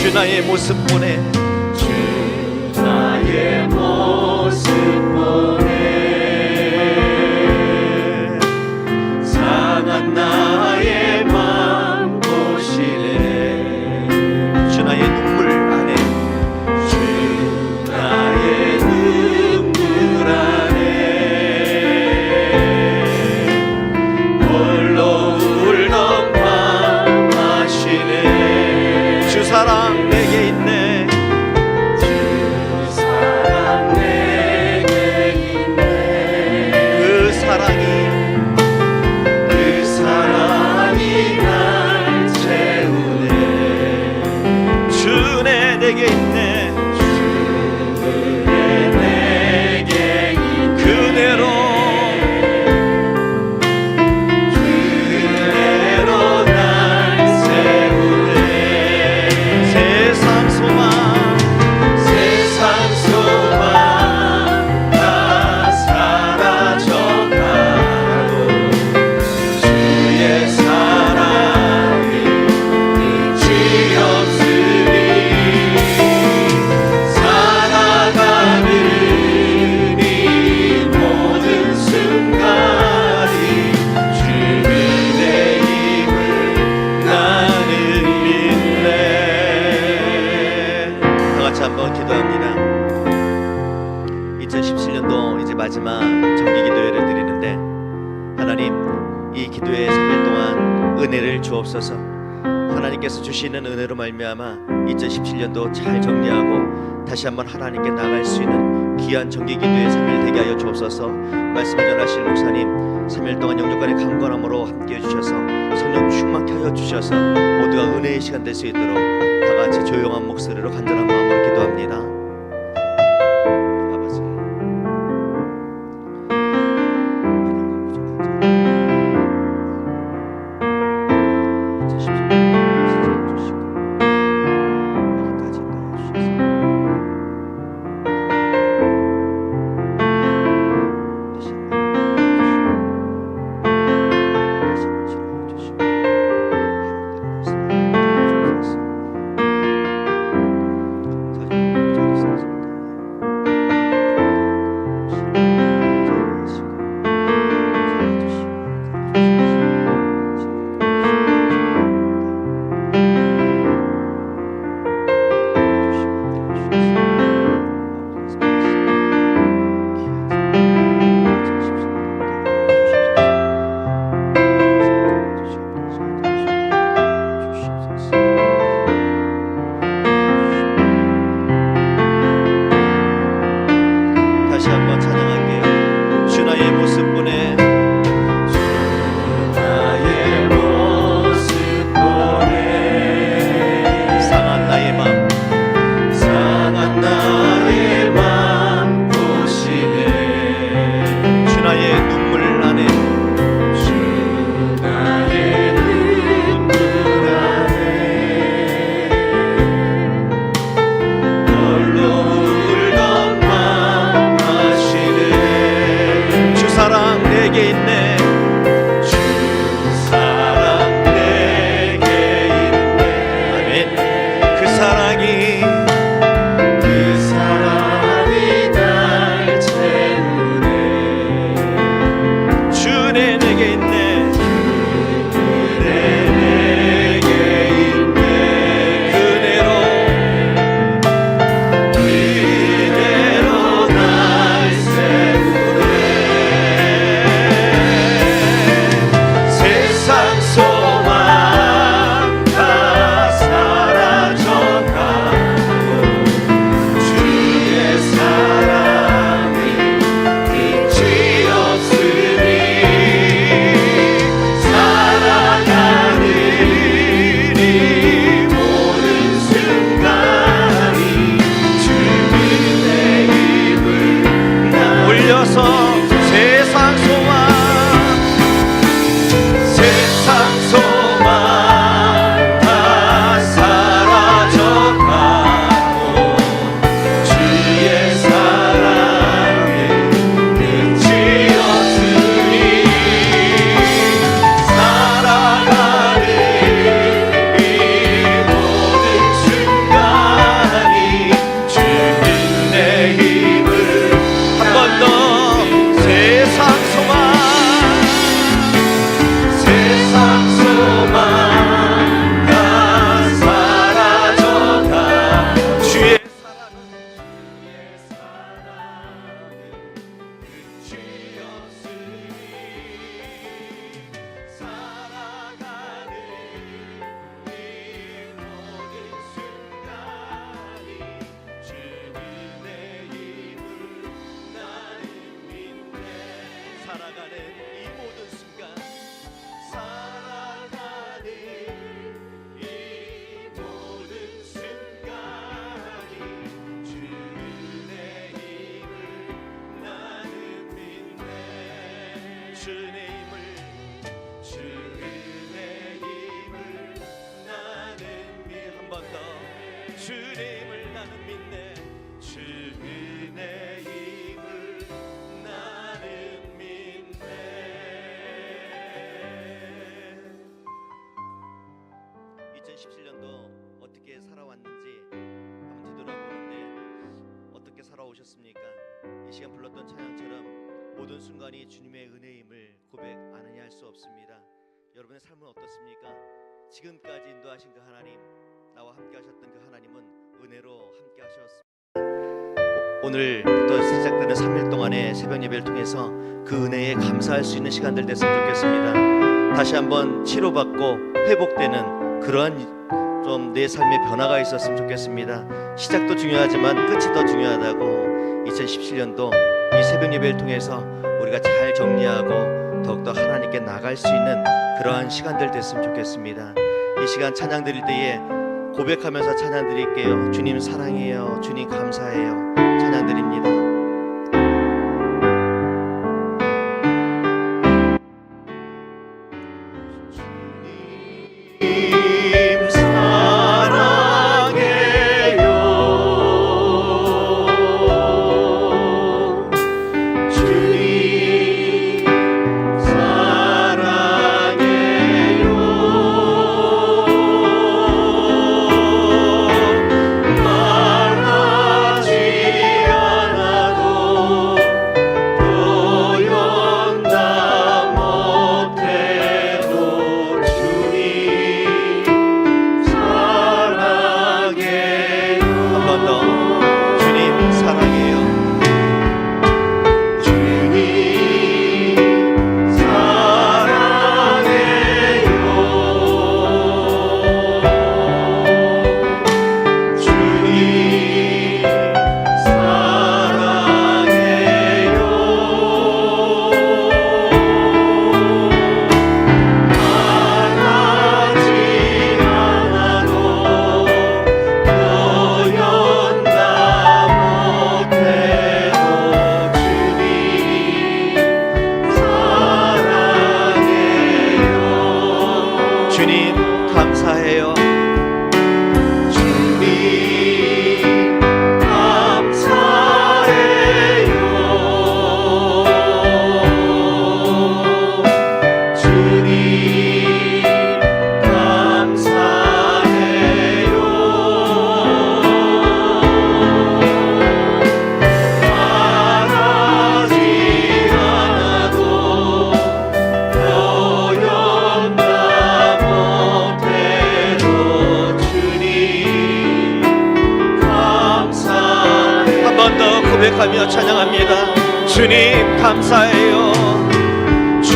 주 나의 모습 보내 주 나의 모습 보내 상한 나의 맘 보시네 주 나의 눈물 안에 주 나의 눈물 안에 홀로 울던 밤 아시네 주 사랑 내게 있네 주 사랑 내게 있네 그 사랑이 날 채우네 주네 내게 있네 주의 내게 있네 그대로 그대로 날 세우네 세상 소망 세상 소망 다 사라져가고 주의 사랑은 끝이 없으니 살아가는 이 모든 순간이 주의 힘을 나는 믿네 다 같이 한번 기도합니다. 2017년도 이제 마지막 정기 기도회를 드리는데 하나님 이 기도회 3일 동안 은혜를 주옵소서. 하나님께서 주시는 은혜로 말미암아 2017년도 잘 정리하고 다시 한번 하나님께 나갈 수 있는 귀한 정기 기도회 3일 되게 하여 주옵소서. 말씀을 전하실 목사님 3일 동안 영육간의 강건함으로 함께해 주셔서 성령 충만케 하여 주셔서 모두가 은혜의 시간 될 수 있도록 다 같이 조용한 목소리로 간절한 마음으로 기도합니다. 아버지 주님을 나는 믿네. 주 은혜임을 나는 믿네. 2017년도 어떻게 살아왔는지 한번 뒤돌아보는데 어떻게 살아오셨습니까? 이 시간 불렀던 찬양처럼 모든 순간이 주님의 은혜임을 고백 안 하냐 할 수 없습니다. 여러분의 삶은 어떻습니까? 지금까지 인도하신 그 하나님, 나와 함께 하셨던 그 하나님은 은혜로 함께 하셨습니다. 오늘부터 시작되는 3일 동안의 새벽 예배를 통해서 그 은혜에 감사할 수 있는 시간들 됐으면 좋겠습니다. 다시 한번 치료받고 회복되는 그러한 좀 내 삶의 변화가 있었으면 좋겠습니다. 시작도 중요하지만 끝이 더 중요하다고 2017년도 이 새벽 예배를 통해서 우리가 잘 정리하고 더욱더 하나님께 나갈 수 있는 그러한 시간들 됐으면 좋겠습니다. 이 시간 찬양 드릴 때에 고백하면서 찬양 드릴게요. 주님 사랑해요. 주님 감사해요. 찬양 드립니다. 주님 사랑해요. 주님 사랑해요. 말하지 않아도 표현다 못해도 주님 사랑해요. 한 번 더. 주님 사랑해요. 주님 사랑해요. 주님 사랑해요. 말하지 않아도 표현다 못해도 주님 사랑해요. 주님 감사해요. 주님 감사해요. 주님 감사해요. 말하지 않아도 표현다 못해도 주님 감사해요. 한 번 더 고백하며 찬양합니다. 주님 감사해요. 주님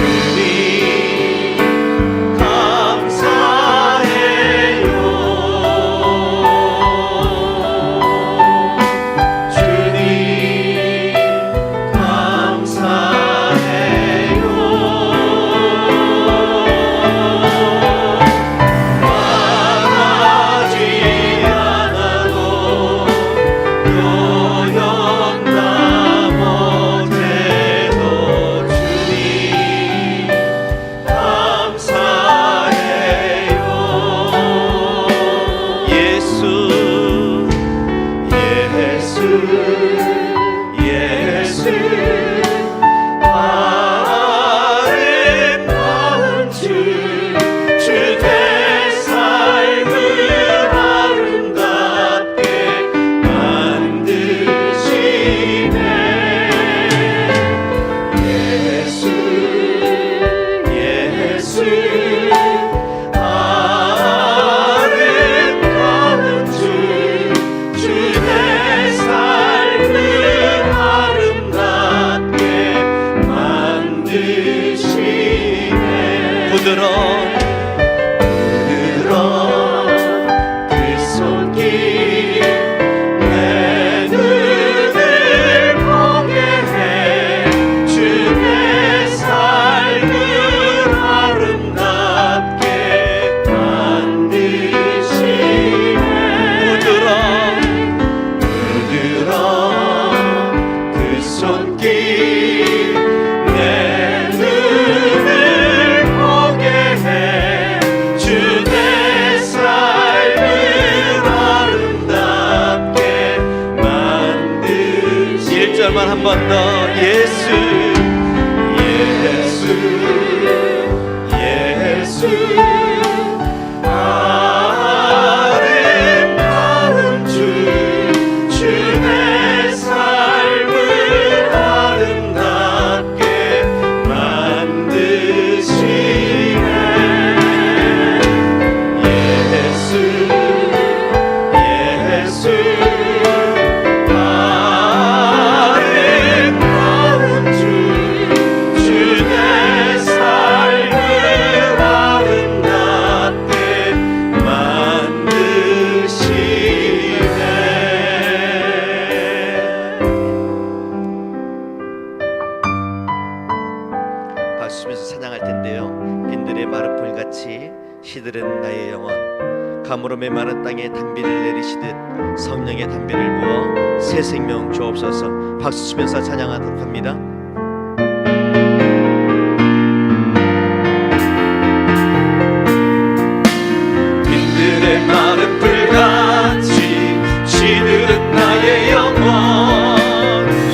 감사해요. 주님 감사해요. 말하지 않아도 표현다 못해도 주님 한 번 더 예수 예수 예수 아름다운 주 내 삶을 아름답게 만드시네 예수 예수 아름다운 주 내 삶을 아름답게 만드시네 박수 치면서 찬양할 텐데요. 빈들의 마른 풀같이 시들은 나의 영혼 가물어 메마른 땅에 단비를 내리시듯 성령의 단비를 부어 새 생명 주옵소서. 박수 치면서 찬양하도록 합니다. 빈들의 마른 풀같이 시들은 나의 영혼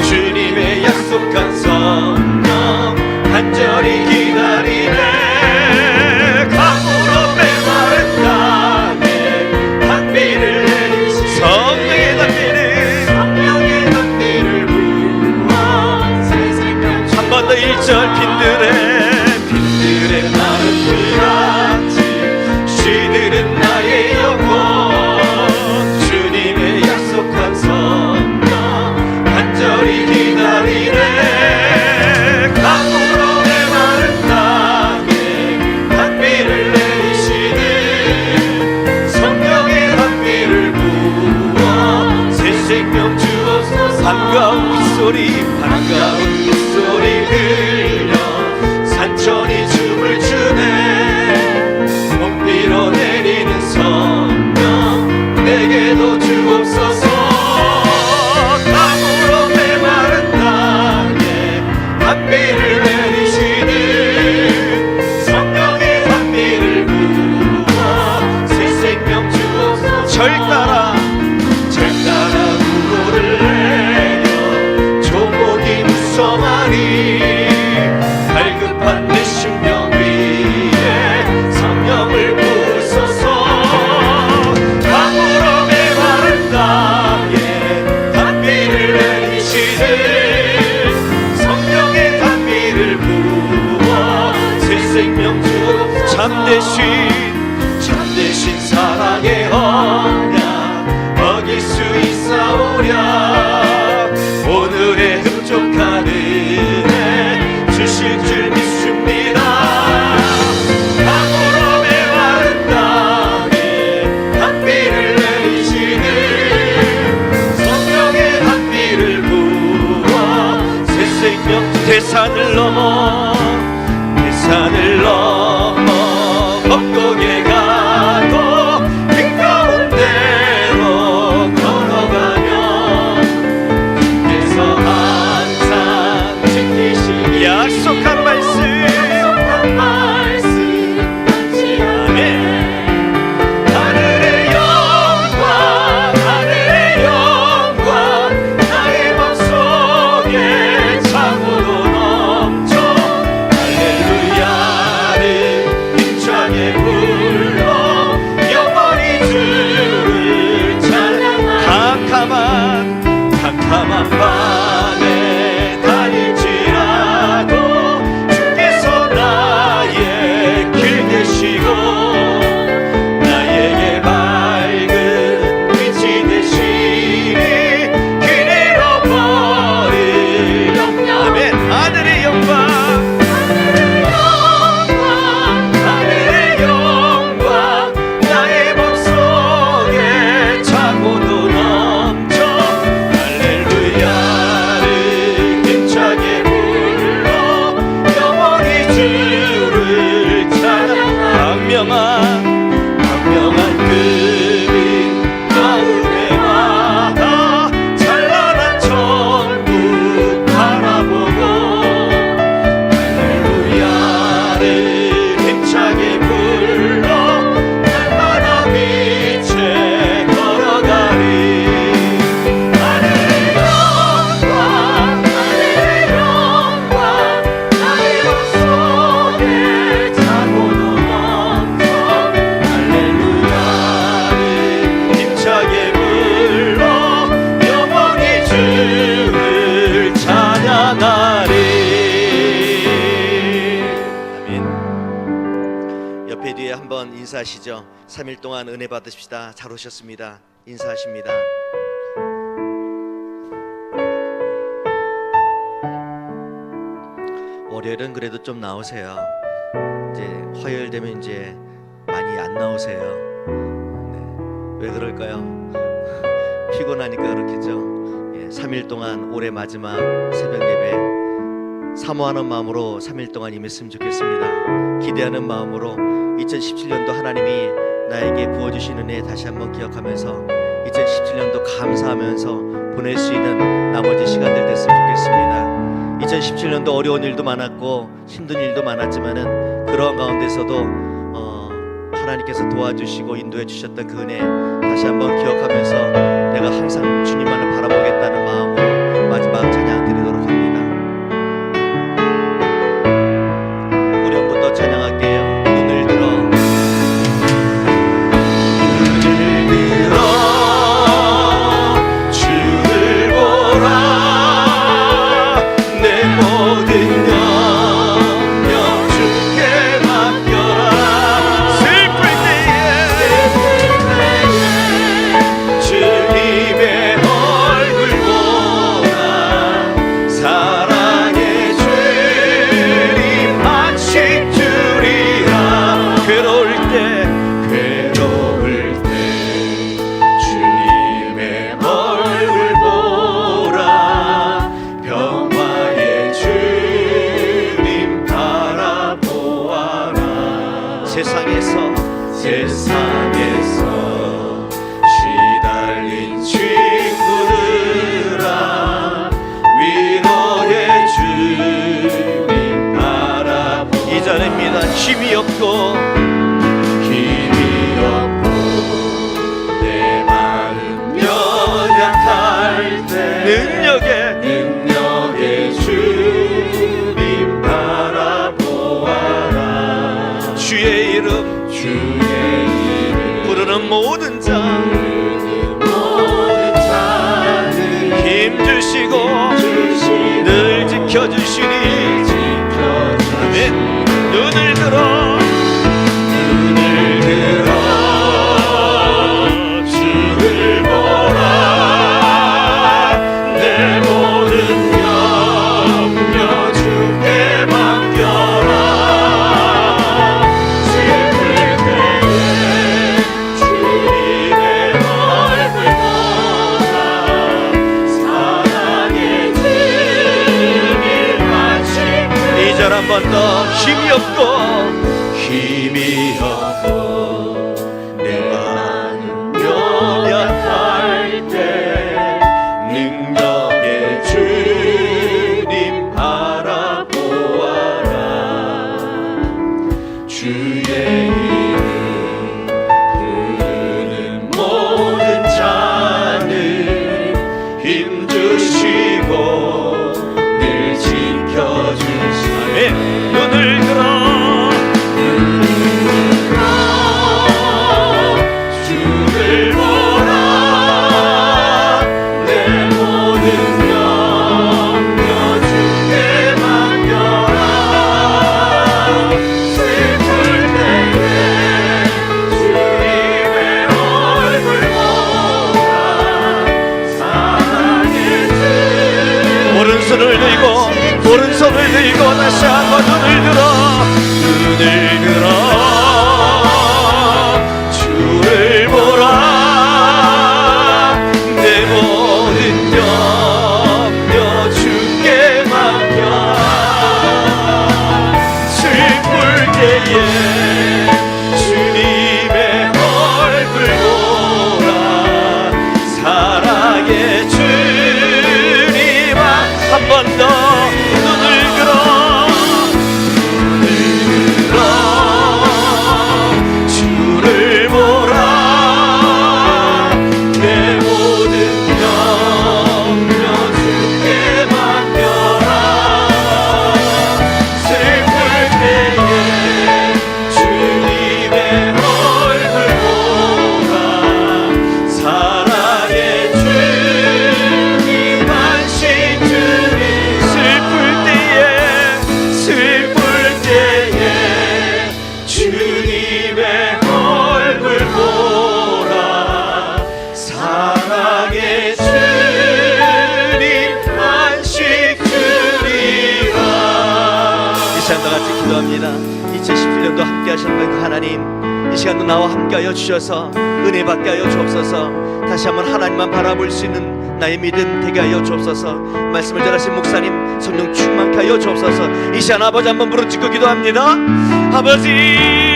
주님의 약속한 성령 간절히 기다리네 가물어 메마른 땅에 단비를 내리시네 성령의 단비를 부어 새 생명 한 번 더 1절 빈들의 마른 풀같이 시들은 나의 영혼 주님의 약속한 성령 간절히 기다리네 가물어 메마른 땅에 단비를 내리시는 성령의 단비를 부어 새 생명 주옵소서 반가운 빗소리 반가운 빗소리 들려 산천이 춤을 추네 봄 밀어내리는 성 인사하시죠. 3일 동안 은혜 받으십시다. 잘 오셨습니다. 인사하십니다. 월요일은 그래도 좀 나오세요. 이제 화요일 되면 이제 많이 안 나오세요. 네. 왜 그럴까요? 피곤하니까 그렇겠죠. 3일 동안 올해 마지막 새벽 예배 사모하는 마음으로 3일 동안 임했으면 좋겠습니다. 기대하는 마음으로 2017년도 하나님이 나에게 부어주신 은혜 다시 한번 기억하면서 2017년도 감사하면서 보낼 수 있는 나머지 시간들 됐으면 좋겠습니다. 2017년도 어려운 일도 많았고 힘든 일도 많았지만은 그러한 가운데서도 하나님께서 도와주시고 인도해 주셨던 그 은혜 다시 한번 기억하면서 내가 항상 주님만을 바라보겠다는 마음으로 마지막 찬양 드리도록 합니다. 우리 한번 더 찬양할게요. 눈을 들어 주를 보라 내 모든 염려 주께 맡겨라 슬플 때에 주님의 얼굴 보라 사랑의 주님 안식 주리라 괴로울 때 주님의 얼굴 보라 평화의 주님 바라보아라 세상에서 시달린 친구들아 위로의 주님 바라보아라 이 자리입니다. 힘이 없고 내 마음 연약할 때 능력의 주님 바라보아라 주의 이름 부르는 모든 자 힘 주시고 늘 지켜주시니 아멘. 눈을 들어 주를 보라 내 모든 염려 주께 맡겨라 슬플 때에 주님의 얼굴 보라 사랑의 주님 안식 이 절 한 번 더 힘이 없고 내 마음 연약할 때 능력의 주님 바라보아라 주의 이름 부르는 모든 자는 힘 주시고 늘 지켜주시네 눈을 들어 함께 하시는 그 하나님, 이 시간도 나와 함께하여 주셔서 은혜 받게 하여 주옵소서. 다시 한번 하나님만 바라볼 수 있는 나의 믿음 되게 하여 주옵소서. 말씀을 전하신 목사님 성령 충만케 하여 주옵소서. 이 시간 아버지 한번 부르짖고 기도합니다. 아버지,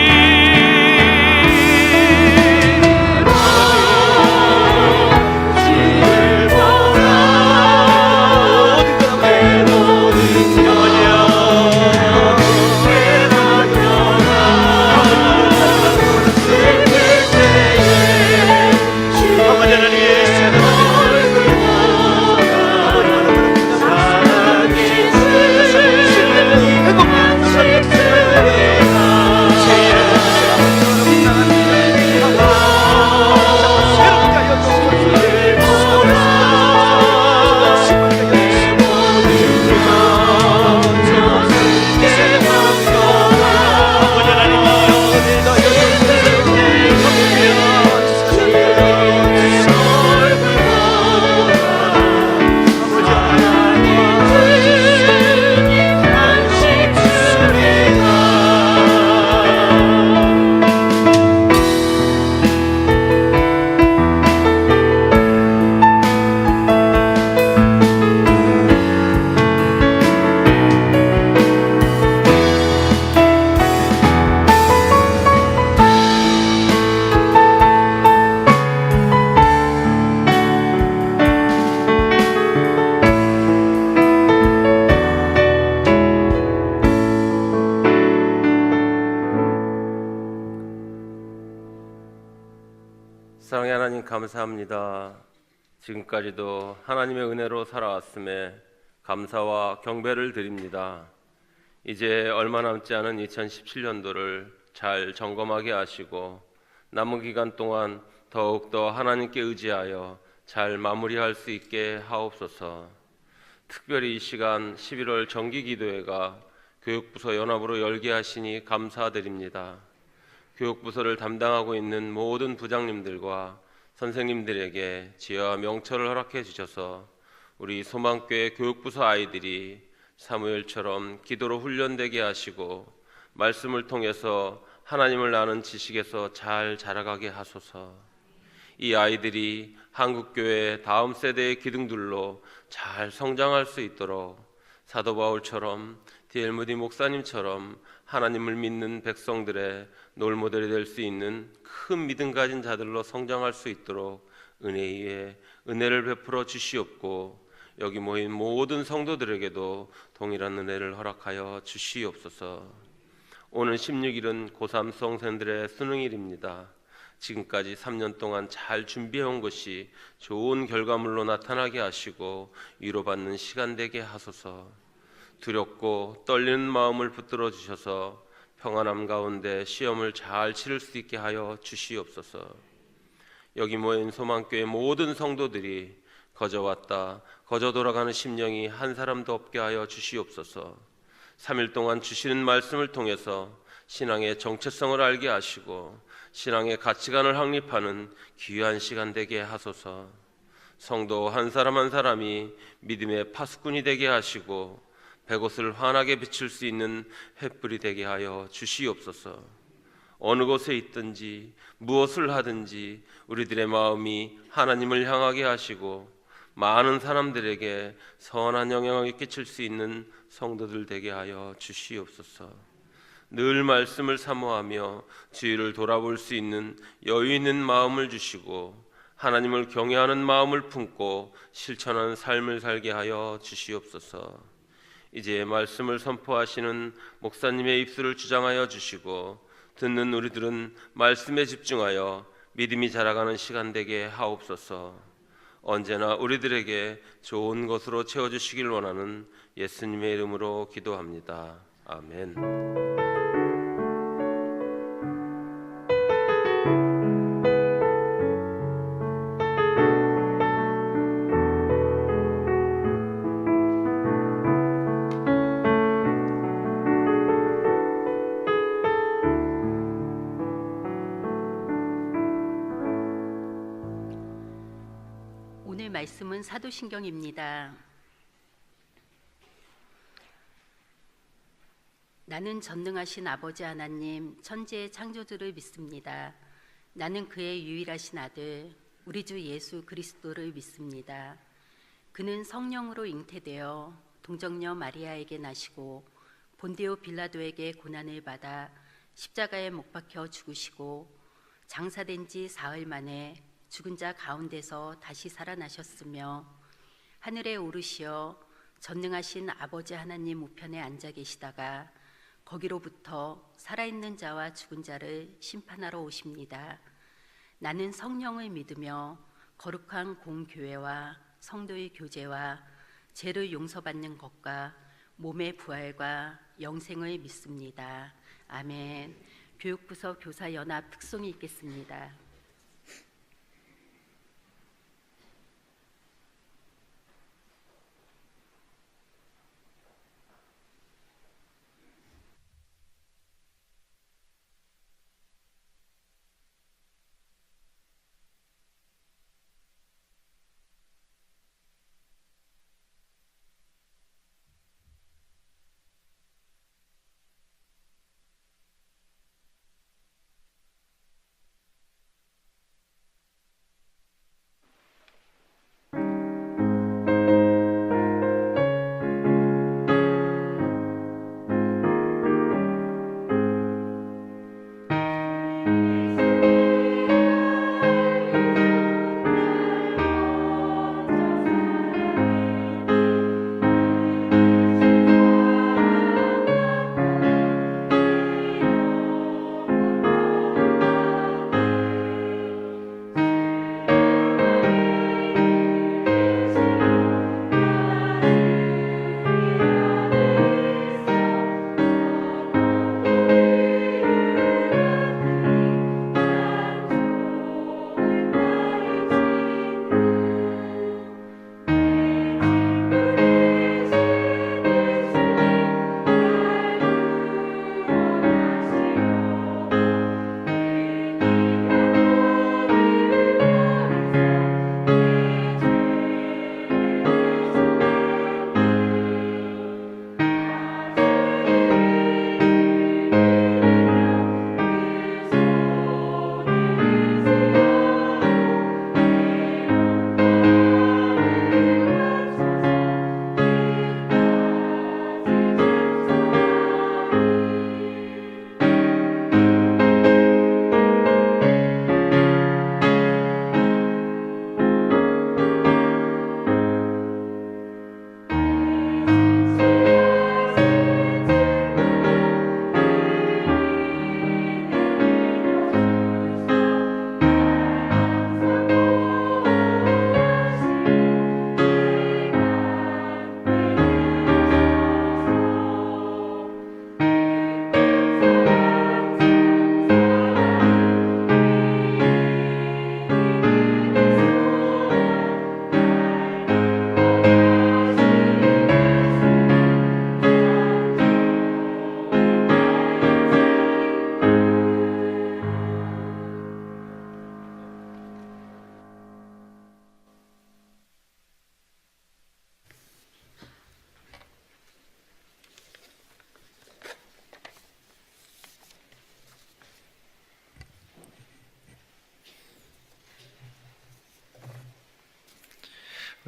사랑의 하나님 감사합니다. 지금까지도 하나님의 은혜로 살아왔음에 감사와 경배를 드립니다. 이제 얼마 남지 않은 2017년도를 잘 점검하게 하시고 남은 기간 동안 더욱더 하나님께 의지하여 잘 마무리할 수 있게 하옵소서. 특별히 이 시간 11월 정기기도회가 교육부서 연합으로 열게 하시니 감사드립니다. 교육부서를 담당하고 있는 모든 부장님들과 선생님들에게 지혜와 명철을 허락해 주셔서 우리 소망교회 교육부서 아이들이 사무엘처럼 기도로 훈련되게 하시고 말씀을 통해서 하나님을 아는 지식에서 잘 자라가게 하소서. 이 아이들이 한국교회 다음 세대의 기둥들로 잘 성장할 수 있도록 사도 바울처럼 D.L. 무디 목사님처럼 하나님을 믿는 백성들의 롤모델이 될 수 있는 큰 믿음 가진 자들로 성장할 수 있도록 은혜 위에 은혜를 베풀어 주시옵고 여기 모인 모든 성도들에게도 동일한 은혜를 허락하여 주시옵소서. 오늘 16일은 고3 수험생들의 수능일입니다. 지금까지 3년 동안 잘 준비해온 것이 좋은 결과물로 나타나게 하시고 위로받는 시간 되게 하소서. 두렵고 떨리는 마음을 붙들어 주셔서 평안함 가운데 시험을 잘 치를 수 있게 하여 주시옵소서. 여기 모인 소망교회 모든 성도들이 거저 왔다 거저 돌아가는 심령이 한 사람도 없게 하여 주시옵소서. 3일 동안 주시는 말씀을 통해서 신앙의 정체성을 알게 하시고 신앙의 가치관을 확립하는 귀한 시간 되게 하소서. 성도 한 사람 한 사람이 믿음의 파수꾼이 되게 하시고 백옷을 환하게 비출 수 있는 횃불이 되게 하여 주시옵소서. 어느 곳에 있든지 무엇을 하든지 우리들의 마음이 하나님을 향하게 하시고 많은 사람들에게 선한 영향을 끼칠 수 있는 성도들 되게 하여 주시옵소서. 늘 말씀을 사모하며 주의를 돌아볼 수 있는 여유 있는 마음을 주시고 하나님을 경외하는 마음을 품고 실천하는 삶을 살게 하여 주시옵소서. 이제 말씀을 선포하시는 목사님의 입술을 주장하여 주시고 듣는 우리들은 말씀에 집중하여 믿음이 자라가는 시간 되게 하옵소서. 언제나 우리들에게 좋은 것으로 채워주시길 원하는 예수님의 이름으로 기도합니다. 아멘. 오늘 말씀은 사도신경입니다. 나는 전능하신 아버지 하나님 천지의 창조주를 믿습니다. 나는 그의 유일하신 아들 우리 주 예수 그리스도를 믿습니다. 그는 성령으로 잉태되어 동정녀 마리아에게 나시고 본디오 빌라도에게 고난을 받아 십자가에 못 박혀 죽으시고 장사된 지 사흘 만에 죽은 자 가운데서 다시 살아나셨으며 하늘에 오르시어 전능하신 아버지 하나님 우편에 앉아 계시다가 거기로부터 살아있는 자와 죽은 자를 심판하러 오십니다. 나는 성령을 믿으며 거룩한 공교회와 성도의 교제와 죄를 용서받는 것과 몸의 부활과 영생을 믿습니다. 아멘. 교육부서 교사연합 특송이 있겠습니다.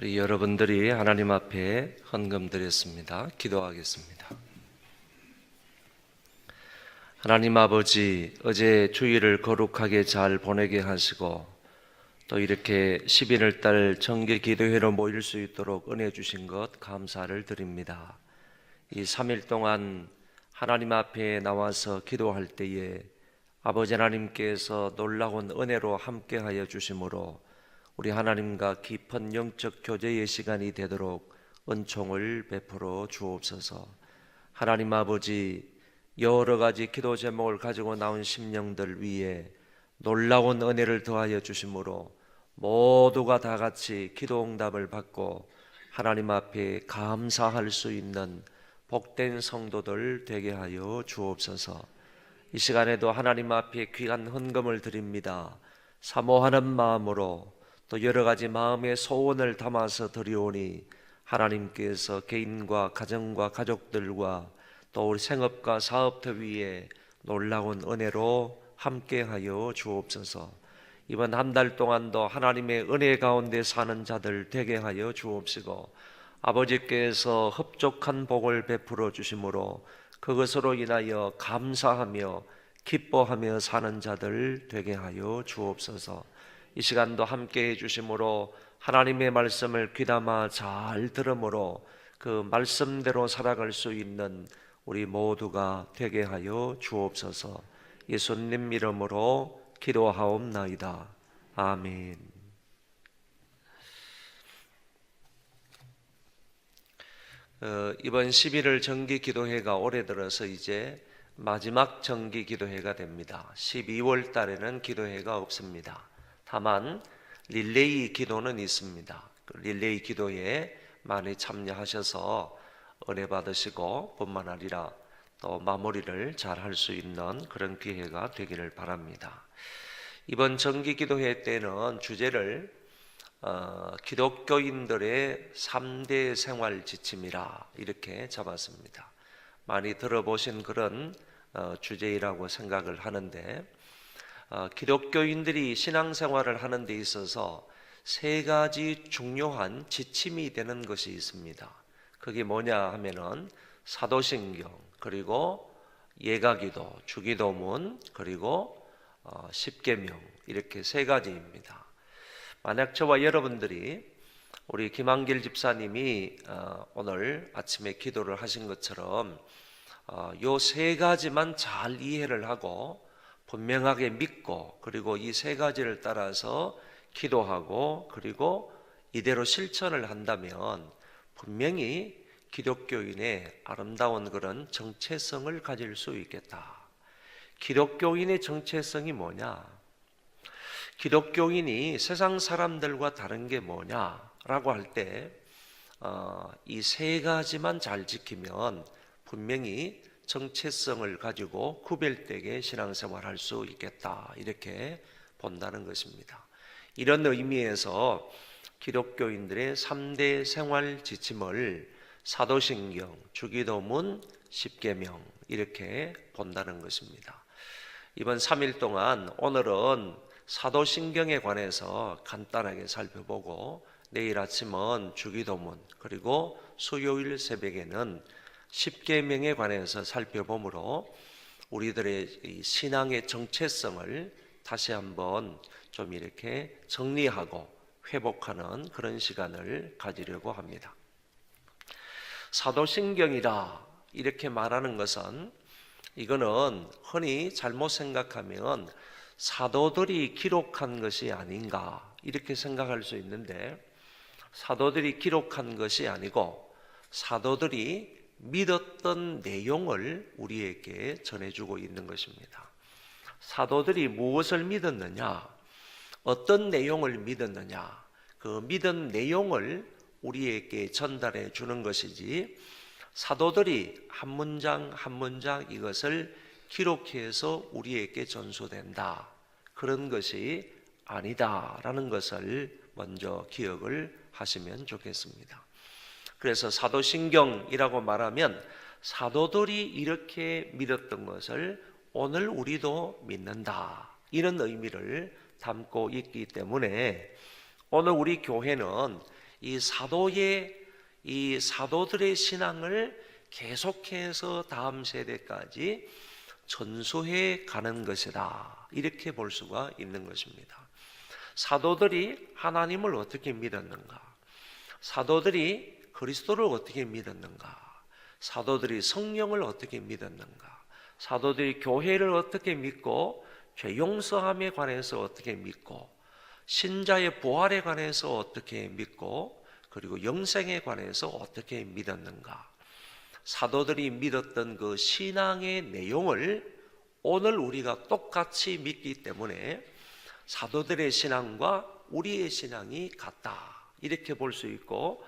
우리 여러분들이 하나님 앞에 헌금 드렸습니다. 기도하겠습니다. 하나님 아버지, 어제 주일을 거룩하게 잘 보내게 하시고 또 이렇게 11월 달 정기 기도회로 모일 수 있도록 은혜 주신 것 감사를 드립니다. 이 3일 동안 하나님 앞에 나와서 기도할 때에 아버지 하나님께서 놀라운 은혜로 함께하여 주심으로 우리 하나님과 깊은 영적 교제의 시간이 되도록 은총을 베풀어 주옵소서. 하나님 아버지, 여러 가지 기도 제목을 가지고 나온 심령들 위에 놀라운 은혜를 더하여 주심으로 모두가 다 같이 기도 응답을 받고 하나님 앞에 감사할 수 있는 복된 성도들 되게 하여 주옵소서. 이 시간에도 하나님 앞에 귀한 헌금을 드립니다. 사모하는 마음으로 또 여러 가지 마음의 소원을 담아서 드리오니 하나님께서 개인과 가정과 가족들과 또 우리 생업과 사업터 위에 놀라운 은혜로 함께하여 주옵소서. 이번 한 달 동안도 하나님의 은혜 가운데 사는 자들 되게 하여 주옵시고, 아버지께서 흡족한 복을 베풀어 주심으로 그것으로 인하여 감사하며 기뻐하며 사는 자들 되게 하여 주옵소서. 이 시간도 함께해 주심으로 하나님의 말씀을 귀담아 잘 들음으로 그 말씀대로 살아갈 수 있는 우리 모두가 되게 하여 주옵소서. 예수님 이름으로 기도하옵나이다. 아멘. 이번 11월 정기 기도회가 올해 들어서 이제 마지막 정기 기도회가 됩니다. 12월 달에는 기도회가 없습니다. 다만 릴레이 기도는 있습니다. 그 릴레이 기도에 많이 참여하셔서 은혜 받으시고 뿐만 아니라 또 마무리를 잘 할 수 있는 그런 기회가 되기를 바랍니다. 이번 정기 기도회 때는 주제를 기독교인들의 3대 생활 지침이라 이렇게 잡았습니다. 많이 들어보신 그런 주제이라고 생각을 하는데, 기독교인들이 신앙생활을 하는 데 있어서 세 가지 중요한 지침이 되는 것이 있습니다. 그게 뭐냐 하면은 사도신경, 그리고 예가기도, 주기도문, 그리고 십계명, 이렇게 세 가지입니다. 만약 저와 여러분들이 우리 김한길 집사님이 오늘 아침에 기도를 하신 것처럼 요 세 가지만 잘 이해를 하고 분명하게 믿고, 그리고 이 세 가지를 따라서 기도하고 그리고 이대로 실천을 한다면 분명히 기독교인의 아름다운 그런 정체성을 가질 수 있겠다. 기독교인의 정체성이 뭐냐? 기독교인이 세상 사람들과 다른 게 뭐냐라고 할 때 이 세 가지만 잘 지키면 분명히 정체성을 가지고 구별되게 신앙생활 할 수 있겠다, 이렇게 본다는 것입니다. 이런 의미에서 기독교인들의 3대 생활 지침을 사도신경, 주기도문, 십계명 이렇게 본다는 것입니다. 이번 3일 동안 오늘은 사도신경에 관해서 간단하게 살펴보고, 내일 아침은 주기도문, 그리고 수요일 새벽에는 십계명에 관해서 살펴보므로 우리들의 이 신앙의 정체성을 다시 한번 좀 이렇게 정리하고 회복하는 그런 시간을 가지려고 합니다. 사도신경이라 이렇게 말하는 것은, 이거는 흔히 잘못 생각하면 사도들이 기록한 것이 아닌가 이렇게 생각할 수 있는데, 사도들이 기록한 것이 아니고 사도들이 믿었던 내용을 우리에게 전해주고 있는 것입니다. 사도들이 무엇을 믿었느냐, 어떤 내용을 믿었느냐, 그 믿은 내용을 우리에게 전달해 주는 것이지, 사도들이 한 문장 한 문장 이것을 기록해서 우리에게 전수된다, 그런 것이 아니다라는 것을 먼저 기억을 하시면 좋겠습니다. 그래서 사도신경이라고 말하면 사도들이 이렇게 믿었던 것을 오늘 우리도 믿는다, 이런 의미를 담고 있기 때문에 오늘 우리 교회는 이 사도들의 신앙을 계속해서 다음 세대까지 전수해 가는 것이다, 이렇게 볼 수가 있는 것입니다. 사도들이 하나님을 어떻게 믿었는가, 사도들이 그리스도를 어떻게 믿었는가, 사도들이 성령을 어떻게 믿었는가, 사도들이 교회를 어떻게 믿고 죄 용서함에 관해서 어떻게 믿고 신자의 부활에 관해서 어떻게 믿고 그리고 영생에 관해서 어떻게 믿었는가, 사도들이 믿었던 그 신앙의 내용을 오늘 우리가 똑같이 믿기 때문에 사도들의 신앙과 우리의 신앙이 같다, 이렇게 볼 수 있고,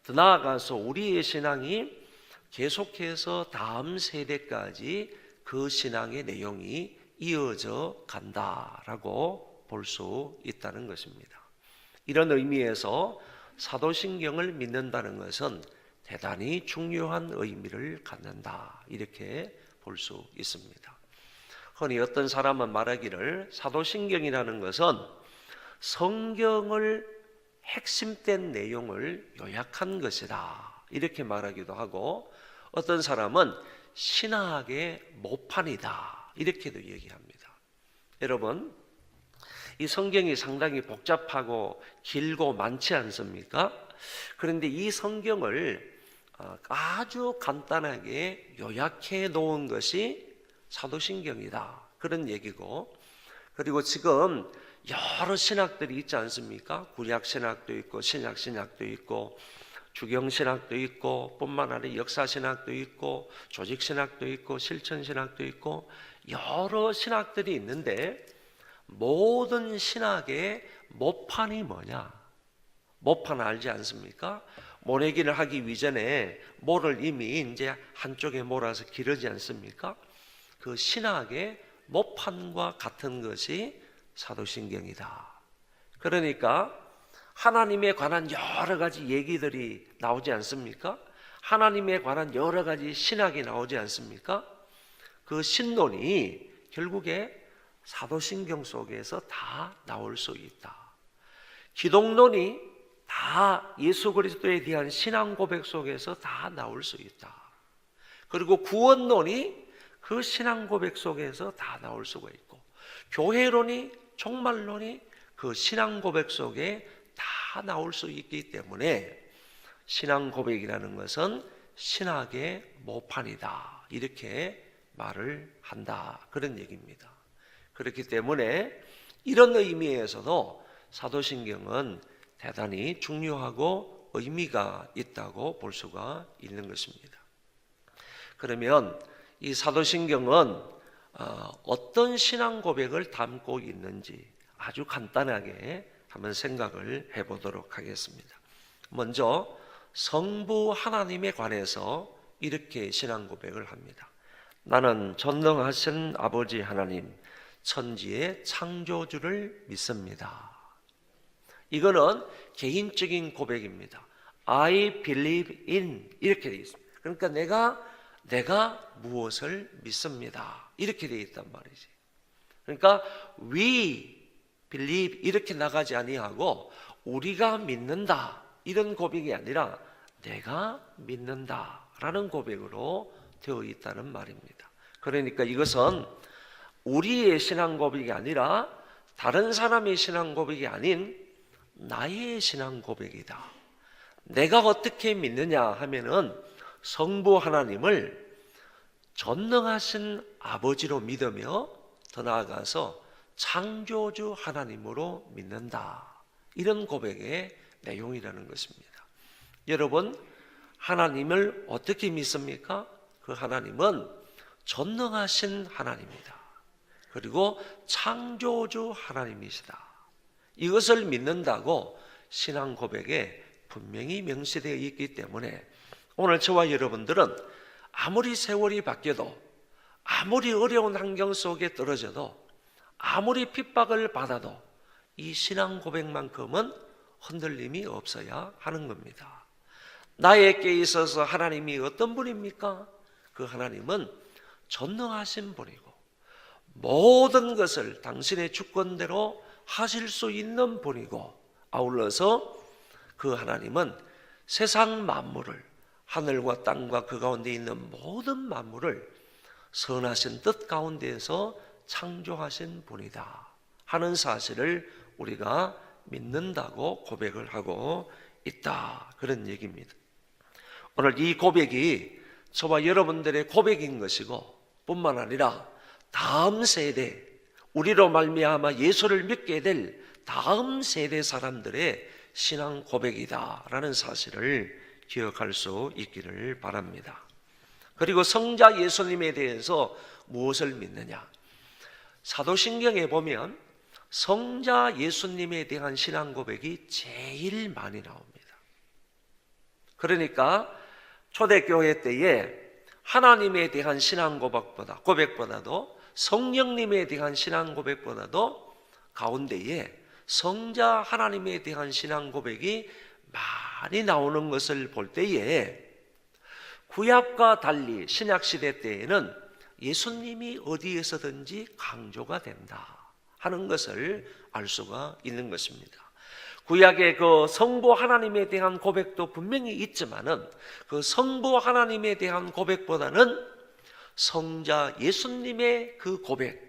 더 나아가서 우리의 신앙이 계속해서 다음 세대까지 그 신앙의 내용이 이어져 간다라고 볼 수 있다는 것입니다. 이런 의미에서 사도신경을 믿는다는 것은 대단히 중요한 의미를 갖는다, 이렇게 볼 수 있습니다. 흔히 어떤 사람은 말하기를 사도신경이라는 것은 성경을 핵심된 내용을 요약한 것이다, 이렇게 말하기도 하고, 어떤 사람은 신학의 모판이다, 이렇게도 얘기합니다. 여러분, 이 성경이 상당히 복잡하고 길고 많지 않습니까? 그런데 이 성경을 아주 간단하게 요약해 놓은 것이 사도신경이다, 그런 얘기고, 그리고 지금 여러 신학들이 있지 않습니까? 구약신학도 있고 신약신학도 있고 주경신학도 있고, 뿐만 아니라 역사신학도 있고 조직신학도 있고 실천신학도 있고 여러 신학들이 있는데, 모든 신학의 모판이 뭐냐? 모판 알지 않습니까? 모내기를 하기 이전에 모를 이미 이제 한쪽에 몰아서 기르지 않습니까? 그 신학의 모판과 같은 것이 사도신경이다. 그러니까 하나님에 관한 여러 가지 얘기들이 나오지 않습니까? 하나님에 관한 여러 가지 신학이 나오지 않습니까? 그 신론이 결국에 사도신경 속에서 다 나올 수 있다. 기독론이 다 예수 그리스도에 대한 신앙 고백 속에서 다 나올 수 있다. 그리고 구원론이 그 신앙 고백 속에서 다 나올 수가 있고, 교회론이, 종말론이 그 신앙 고백 속에 다 나올 수 있기 때문에 신앙 고백이라는 것은 신학의 모판이다, 이렇게 말을 한다, 그런 얘기입니다. 그렇기 때문에 이런 의미에서도 사도신경은 대단히 중요하고 의미가 있다고 볼 수가 있는 것입니다. 그러면 이 사도신경은 어떤 신앙 고백을 담고 있는지 아주 간단하게 한번 생각을 해보도록 하겠습니다. 먼저 성부 하나님에 관해서 이렇게 신앙 고백을 합니다. 나는 전능하신 아버지 하나님, 천지의 창조주를 믿습니다. 이거는 개인적인 고백입니다. I believe in, 이렇게 되어 있습니다. 그러니까 내가 무엇을 믿습니다, 이렇게 되어 있단 말이지. 그러니까 we believe 이렇게 나가지 아니하고 우리가 믿는다, 이런 고백이 아니라 내가 믿는다라는 고백으로 되어 있다는 말입니다. 그러니까 이것은 우리의 신앙 고백이 아니라 다른 사람의 신앙 고백이 아닌 나의 신앙 고백이다. 내가 어떻게 믿느냐 하면은 성부 하나님을 전능하신 아버지로 믿으며 더 나아가서 창조주 하나님으로 믿는다, 이런 고백의 내용이라는 것입니다. 여러분, 하나님을 어떻게 믿습니까? 그 하나님은 전능하신 하나님이다. 그리고 창조주 하나님이시다. 이것을 믿는다고 신앙 고백에 분명히 명시되어 있기 때문에 오늘 저와 여러분들은 아무리 세월이 바뀌어도, 아무리 어려운 환경 속에 떨어져도, 아무리 핍박을 받아도 이 신앙 고백만큼은 흔들림이 없어야 하는 겁니다. 나에게 있어서 하나님이 어떤 분입니까? 그 하나님은 전능하신 분이고 모든 것을 당신의 주권대로 하실 수 있는 분이고, 아울러서 그 하나님은 세상 만물을, 하늘과 땅과 그 가운데 있는 모든 만물을 선하신 뜻 가운데에서 창조하신 분이다 하는 사실을 우리가 믿는다고 고백을 하고 있다, 그런 얘기입니다. 오늘 이 고백이 저와 여러분들의 고백인 것이고, 뿐만 아니라 다음 세대, 우리로 말미암아 예수를 믿게 될 다음 세대 사람들의 신앙 고백이다라는 사실을 기억할 수 있기를 바랍니다. 그리고 성자 예수님에 대해서 무엇을 믿느냐? 사도신경에 보면 성자 예수님에 대한 신앙 고백이 제일 많이 나옵니다. 그러니까 초대교회 때에 하나님에 대한 신앙 고백보다도 성령님에 대한 신앙 고백보다도 가운데에 성자 하나님에 대한 신앙 고백이 많이 나오는 것을 볼 때에 구약과 달리 신약 시대 때에는 예수님이 어디에서든지 강조가 된다 하는 것을 알 수가 있는 것입니다. 구약의 그 성부 하나님에 대한 고백도 분명히 있지만은 그 성부 하나님에 대한 고백보다는 성자 예수님의 그 고백,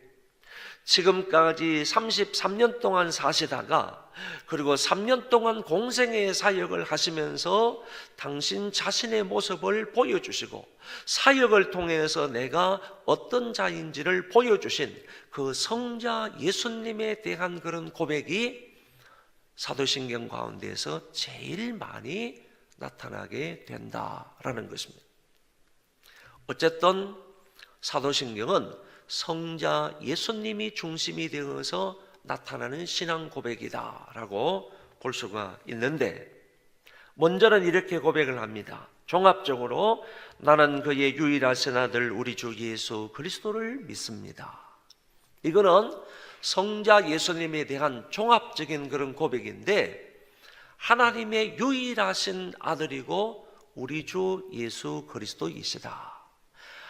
지금까지 33년 동안 사시다가 그리고 3년 동안 공생의 사역을 하시면서 당신 자신의 모습을 보여주시고 사역을 통해서 내가 어떤 자인지를 보여주신 그 성자 예수님에 대한 그런 고백이 사도신경 가운데서 제일 많이 나타나게 된다라는 것입니다. 어쨌든 사도신경은 성자 예수님이 중심이 되어서 나타나는 신앙 고백이다라고 볼 수가 있는데, 먼저는 이렇게 고백을 합니다. 종합적으로 나는 그의 유일하신 아들 우리 주 예수 그리스도를 믿습니다. 이거는 성자 예수님에 대한 종합적인 그런 고백인데, 하나님의 유일하신 아들이고 우리 주 예수 그리스도이시다.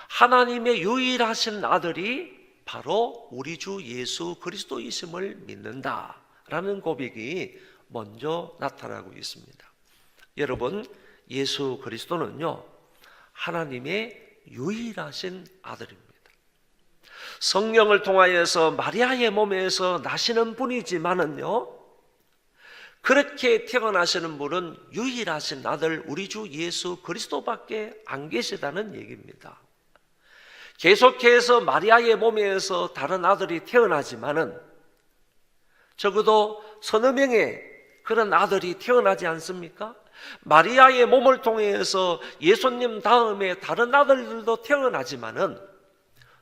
하나님의 유일하신 아들이 바로 우리 주 예수 그리스도이심을 믿는다라는 고백이 먼저 나타나고 있습니다. 여러분, 예수 그리스도는요, 하나님의 유일하신 아들입니다. 성령을 통하여서 마리아의 몸에서 나시는 분이지만은요, 그렇게 태어나시는 분은 유일하신 아들 우리 주 예수 그리스도밖에 안 계시다는 얘기입니다. 계속해서 마리아의 몸에서 다른 아들이 태어나지만은 적어도 서너 명의 그런 아들이 태어나지 않습니까? 마리아의 몸을 통해서 예수님 다음에 다른 아들들도 태어나지만은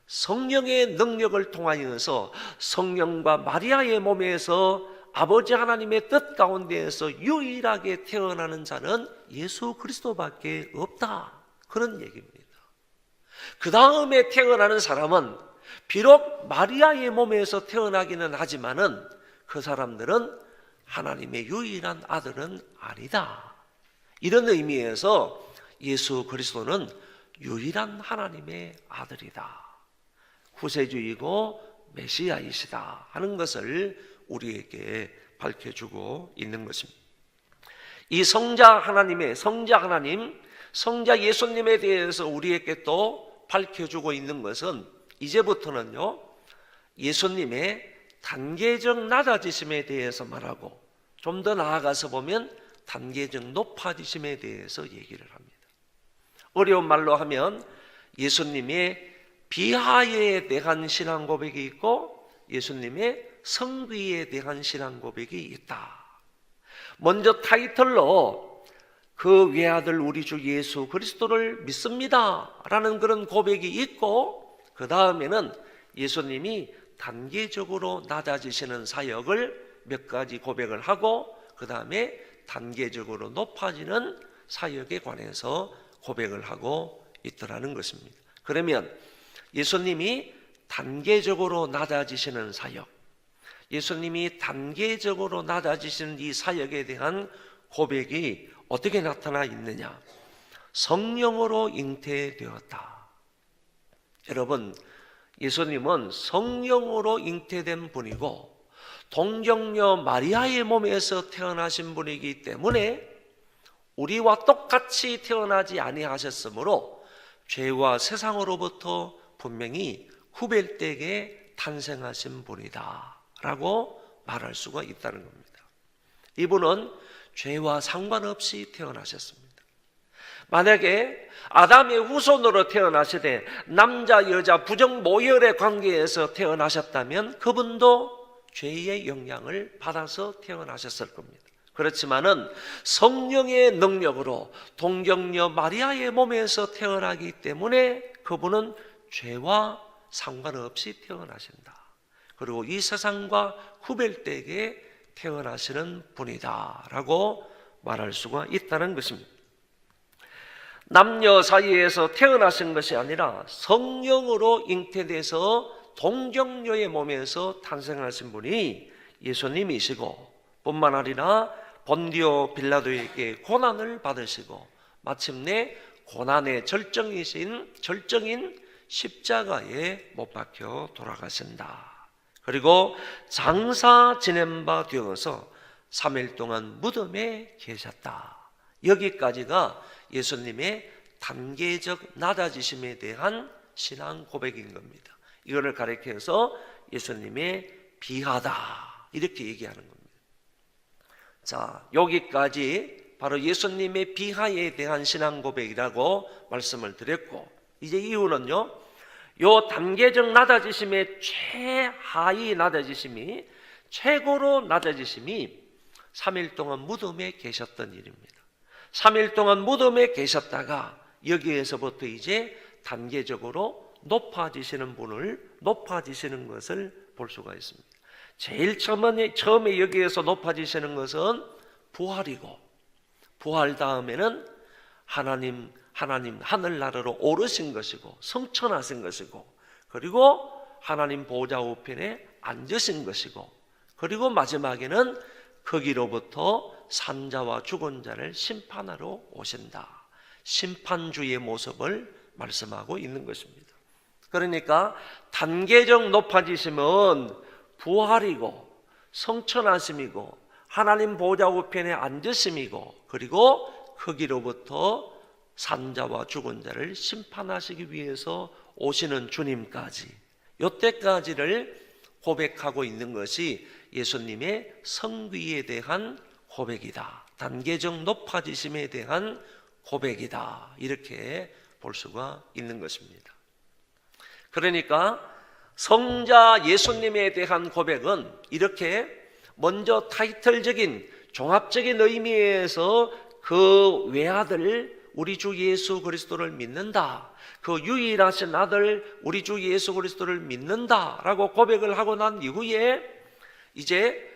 성령의 능력을 통하여서 성령과 마리아의 몸에서 아버지 하나님의 뜻 가운데에서 유일하게 태어나는 자는 예수 그리스도밖에 없다, 그런 얘기입니다. 그 다음에 태어나는 사람은 비록 마리아의 몸에서 태어나기는 하지만은 그 사람들은 하나님의 유일한 아들은 아니다. 이런 의미에서 예수 그리스도는 유일한 하나님의 아들이다, 구세주이고 메시아이시다 하는 것을 우리에게 밝혀주고 있는 것입니다. 이 성자 하나님, 성자 예수님에 대해서 우리에게 또 밝혀주고 있는 것은 이제부터는요, 예수님의 단계적 낮아지심에 대해서 말하고 좀 더 나아가서 보면 단계적 높아지심에 대해서 얘기를 합니다. 어려운 말로 하면 예수님의 비하에 대한 신앙 고백이 있고 예수님의 성귀에 대한 신앙 고백이 있다. 먼저 타이틀로 그 외아들 우리 주 예수 그리스도를 믿습니다 라는 그런 고백이 있고, 그 다음에는 예수님이 단계적으로 낮아지시는 사역을 몇 가지 고백을 하고, 그 다음에 단계적으로 높아지는 사역에 관해서 고백을 하고 있더라는 것입니다. 그러면 예수님이 단계적으로 낮아지시는 사역, 예수님이 단계적으로 낮아지시는 이 사역에 대한 고백이 어떻게 나타나 있느냐? 성령으로 잉태되었다. 여러분, 예수님은 성령으로 잉태된 분이고 동정녀 마리아의 몸에서 태어나신 분이기 때문에 우리와 똑같이 태어나지 아니하셨으므로 죄와 세상으로부터 분명히 구별되게 탄생하신 분이다 라고 말할 수가 있다는 겁니다. 이분은 죄와 상관없이 태어나셨습니다. 만약에 아담의 후손으로 태어나시되 남자 여자 부정 모혈의 관계에서 태어나셨다면 그분도 죄의 영향을 받아서 태어나셨을 겁니다. 그렇지만은 성령의 능력으로 동정녀 마리아의 몸에서 태어나기 때문에 그분은 죄와 상관없이 태어나신다. 그리고 이 세상과 구별되게 태어나시는 분이다 라고 말할 수가 있다는 것입니다. 남녀 사이에서 태어나신 것이 아니라 성령으로 잉태돼서 동정녀의 몸에서 탄생하신 분이 예수님이시고, 뿐만 아니라 본디오 빌라도에게 고난을 받으시고 마침내 고난의 절정인 십자가에 못 박혀 돌아가신다. 그리고 장사 지낸 바 되어서 3일 동안 무덤에 계셨다. 여기까지가 예수님의 단계적 낮아지심에 대한 신앙 고백인 겁니다. 이거를 가리켜서 예수님의 비하다 이렇게 얘기하는 겁니다. 자, 여기까지 바로 예수님의 비하에 대한 신앙 고백이라고 말씀을 드렸고, 이제 이유는요, 요 단계적 낮아지심의 최하위 낮아지심이, 최고로 낮아지심이 3일 동안 무덤에 계셨던 일입니다. 3일 동안 무덤에 계셨다가 여기에서부터 이제 단계적으로 높아지시는 것을 볼 수가 있습니다. 제일 처음에 여기에서 높아지시는 것은 부활이고, 부활 다음에는 하나님 하늘나라로 오르신 것이고, 성천하신 것이고, 그리고 하나님 보좌 우편에 앉으신 것이고, 그리고 마지막에는 거기로부터 산자와 죽은 자를 심판하러 오신다. 심판주의 모습을 말씀하고 있는 것입니다. 그러니까 단계적 높아지심은 부활이고, 성천하심이고, 하나님 보좌 우편에 앉으심이고, 그리고 거기로부터 산자와 죽은 자를 심판하시기 위해서 오시는 주님까지, 이때까지를 고백하고 있는 것이 예수님의 성귀에 대한 고백이다. 단계적 높아지심에 대한 고백이다. 이렇게 볼 수가 있는 것입니다. 그러니까 성자 예수님에 대한 고백은 이렇게 먼저 타이틀적인 종합적인 의미에서 그 외아들 우리 주 예수 그리스도를 믿는다, 그 유일하신 아들 우리 주 예수 그리스도를 믿는다라고 고백을 하고 난 이후에 이제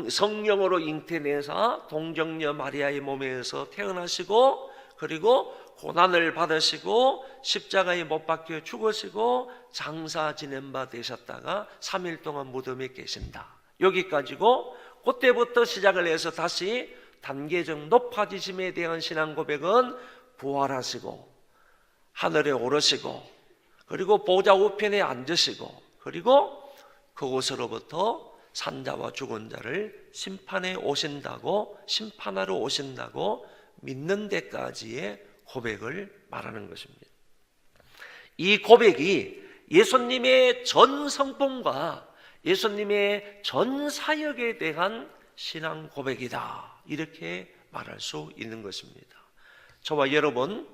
성령으로 잉태내사 동정녀 마리아의 몸에서 태어나시고, 그리고 고난을 받으시고 십자가에 못 박혀 죽으시고 장사 지낸 바 되셨다가 3일 동안 무덤에 계신다. 여기까지고, 그때부터 시작을 해서 다시 단계적 높아지심에 대한 신앙 고백은 부활하시고 하늘에 오르시고, 그리고 보좌 우편에 앉으시고, 그리고 그곳으로부터 산자와 죽은 자를 심판하러 오신다고 믿는 데까지의 고백을 말하는 것입니다. 이 고백이 예수님의 전 성품과 예수님의 전 사역에 대한 신앙 고백이다, 이렇게 말할 수 있는 것입니다. 저와 여러분,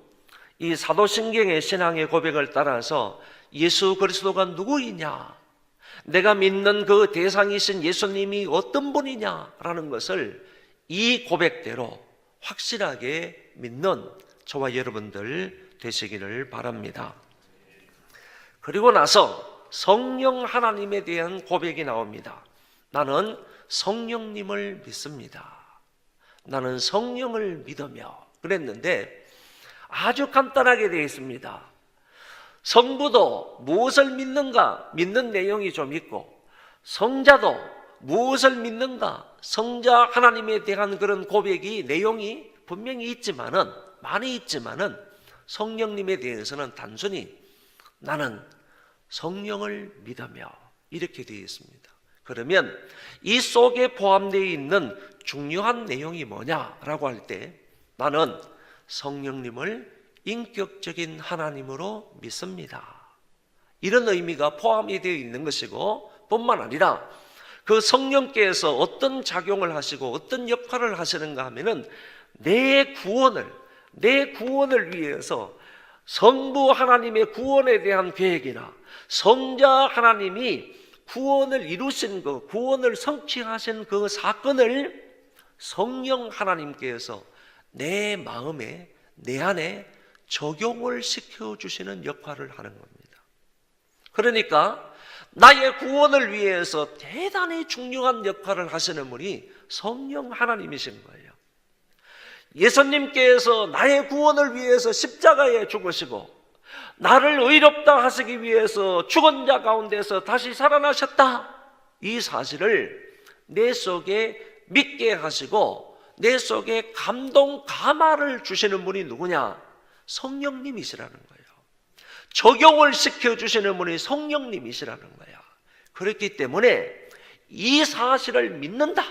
이 사도신경의 신앙의 고백을 따라서 예수 그리스도가 누구이냐, 내가 믿는 그 대상이신 예수님이 어떤 분이냐라는 것을 이 고백대로 확실하게 믿는 저와 여러분들 되시기를 바랍니다. 그리고 나서 성령 하나님에 대한 고백이 나옵니다. 나는 성령님을 믿습니다. 나는 성령을 믿으며 그랬는데, 아주 간단하게 되어 있습니다. 성부도 무엇을 믿는가 믿는 내용이 좀 있고, 성자도 무엇을 믿는가 성자 하나님에 대한 그런 고백이 내용이 분명히 있지만은, 많이 있지만은 성령님에 대해서는 단순히 나는 성령을 믿으며 이렇게 되어 있습니다. 그러면 이 속에 포함되어 있는 중요한 내용이 뭐냐라고 할 때, 나는 성령님을 인격적인 하나님으로 믿습니다. 이런 의미가 포함이 되어 있는 것이고, 뿐만 아니라 그 성령께서 어떤 작용을 하시고 어떤 역할을 하시는가 하면은 내 구원을 위해서 성부 하나님의 구원에 대한 계획이나 성자 하나님이 구원을 이루신 구원을 성취하신 그 사건을 성령 하나님께서 내 마음에, 내 안에 적용을 시켜주시는 역할을 하는 겁니다. 그러니까 나의 구원을 위해서 대단히 중요한 역할을 하시는 분이 성령 하나님이신 거예요. 예수님께서 나의 구원을 위해서 십자가에 죽으시고 나를 의롭다 하시기 위해서 죽은 자 가운데서 다시 살아나셨다, 이 사실을 내 속에 믿게 하시고 내 속에 감동 감화를 주시는 분이 누구냐? 성령님이시라는 거예요. 적용을 시켜주시는 분이 성령님이시라는 거야. 그렇기 때문에 이 사실을 믿는다.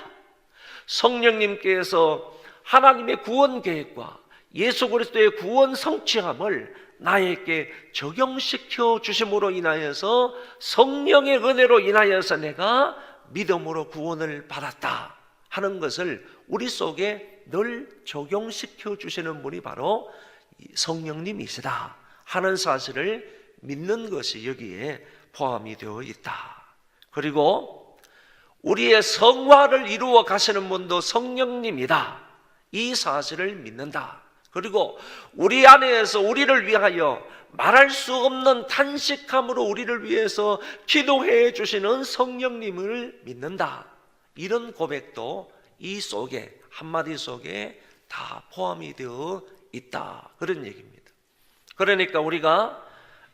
성령님께서 하나님의 구원 계획과 예수 그리스도의 구원 성취함을 나에게 적용시켜 주심으로 인하여서 성령의 은혜로 인하여서 내가 믿음으로 구원을 받았다 하는 것을 우리 속에 늘 적용시켜 주시는 분이 바로 성령님이시다 하는 사실을 믿는 것이 여기에 포함이 되어 있다. 그리고 우리의 성화를 이루어 가시는 분도 성령님이다. 이 사실을 믿는다. 그리고 우리 안에서 우리를 위하여 말할 수 없는 탄식함으로 우리를 위해서 기도해 주시는 성령님을 믿는다. 이런 고백도 이 속에, 한마디 속에 다 포함이 되어 있다. 그런 얘기입니다. 그러니까 우리가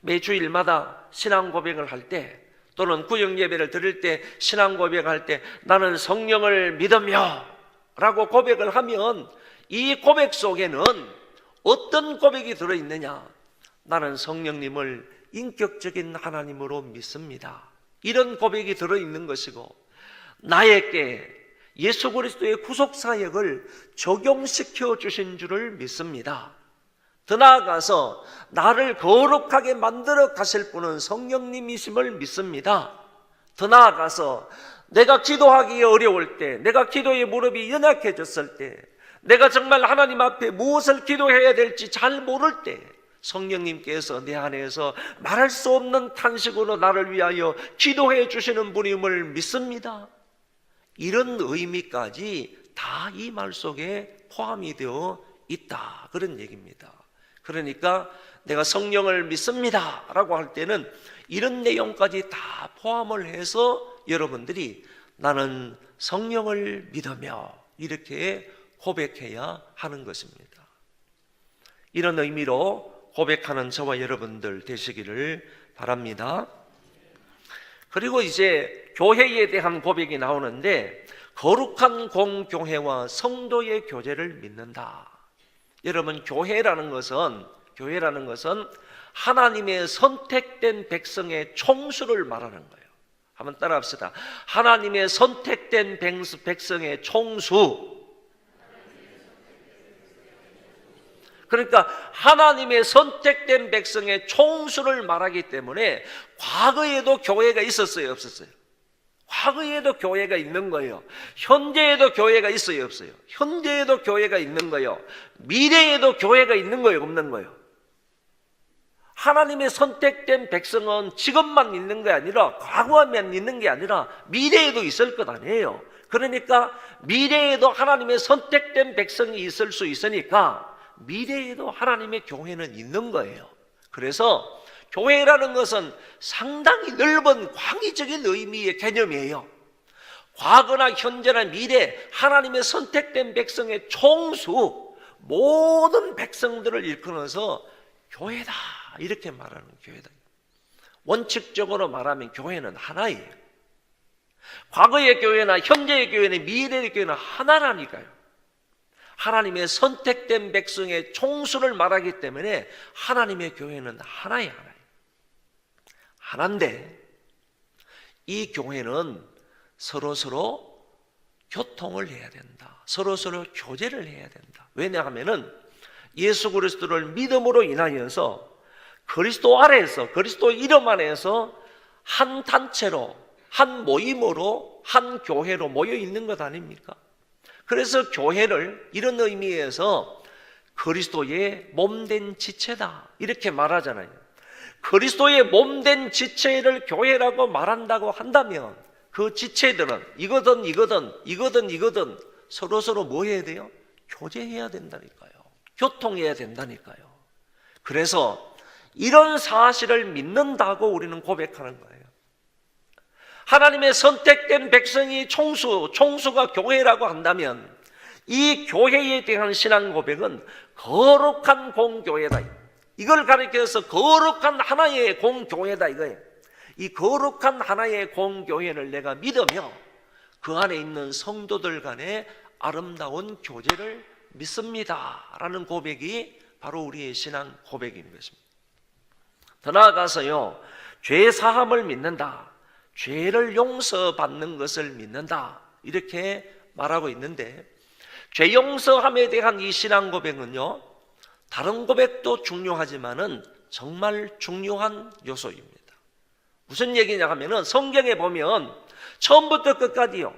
매주일마다 신앙 고백을 할 때, 또는 구역 예배를 드릴 때, 신앙 고백할 때 나는 성령을 믿으며 라고 고백을 하면 이 고백 속에는 어떤 고백이 들어있느냐? 나는 성령님을 인격적인 하나님으로 믿습니다. 이런 고백이 들어있는 것이고, 나에게 예수 그리스도의 구속 사역을 적용시켜 주신 줄을 믿습니다. 더 나아가서 나를 거룩하게 만들어 가실 분은 성령님이심을 믿습니다. 더 나아가서 내가 기도하기에 어려울 때, 내가 기도의 무릎이 연약해졌을 때, 내가 정말 하나님 앞에 무엇을 기도해야 될지 잘 모를 때 성령님께서 내 안에서 말할 수 없는 탄식으로 나를 위하여 기도해 주시는 분임을 믿습니다. 이런 의미까지 다 이 말 속에 포함이 되어 있다. 그런 얘기입니다. 그러니까 내가 성령을 믿습니다 라고 할 때는 이런 내용까지 다 포함을 해서 여러분들이 나는 성령을 믿으며 이렇게 고백해야 하는 것입니다. 이런 의미로 고백하는 저와 여러분들 되시기를 바랍니다. 그리고 이제 교회에 대한 고백이 나오는데, 거룩한 공교회와 성도의 교제를 믿는다. 여러분, 교회라는 것은 하나님의 선택된 백성의 총수를 말하는 거예요. 한번 따라합시다. 하나님의 선택된 백성의 총수. 그러니까 하나님의 선택된 백성의 총수를 말하기 때문에 과거에도 교회가 있었어요, 없었어요? 과거에도 교회가 있는 거예요. 현재에도 교회가 있어요, 없어요? 현재에도 교회가 있는 거예요. 미래에도 교회가 있는 거예요, 없는 거예요? 하나님의 선택된 백성은 지금만 있는 게 아니라, 과거에만 있는 게 아니라 미래에도 있을 것 아니에요. 그러니까 미래에도 하나님의 선택된 백성이 있을 수 있으니까 미래에도 하나님의 교회는 있는 거예요. 그래서 교회라는 것은 상당히 넓은 광의적인 의미의 개념이에요. 과거나 현재나 미래 하나님의 선택된 백성의 총수, 모든 백성들을 일컬어서 교회다 이렇게 말하는 교회다. 원칙적으로 말하면 교회는 하나예요. 과거의 교회나 현재의 교회나 미래의 교회는 하나라니까요. 하나님의 선택된 백성의 총수를 말하기 때문에 하나님의 교회는 하나예요. 하나인데 이 교회는 서로서로 교통을 해야 된다. 서로서로 교제를 해야 된다. 왜냐하면 예수 그리스도를 믿음으로 인하여서 그리스도 아래에서, 그리스도 이름 안에서 한 단체로, 한 모임으로, 한 교회로 모여 있는 것 아닙니까? 그래서 교회를 이런 의미에서 그리스도의 몸된 지체다 이렇게 말하잖아요. 그리스도의 몸된 지체를 교회라고 말한다고 한다면 그 지체들은 이거든 서로서로 뭐 해야 돼요? 교제해야 된다니까요. 교통해야 된다니까요. 그래서 이런 사실을 믿는다고 우리는 고백하는 거예요. 하나님의 선택된 백성이 총수가 교회라고 한다면 이 교회에 대한 신앙 고백은 거룩한 공교회다. 이걸 가리켜서 거룩한 하나의 공교회다 이거예요. 이 거룩한 하나의 공교회를 내가 믿으며 그 안에 있는 성도들 간의 아름다운 교제를 믿습니다 라는 고백이 바로 우리의 신앙 고백인 것입니다. 더 나아가서요, 죄 사함을 믿는다, 죄를 용서받는 것을 믿는다, 이렇게 말하고 있는데, 죄 용서함에 대한 이 신앙 고백은요, 다른 고백도 중요하지만은 정말 중요한 요소입니다. 무슨 얘기냐 하면은 성경에 보면 처음부터 끝까지요,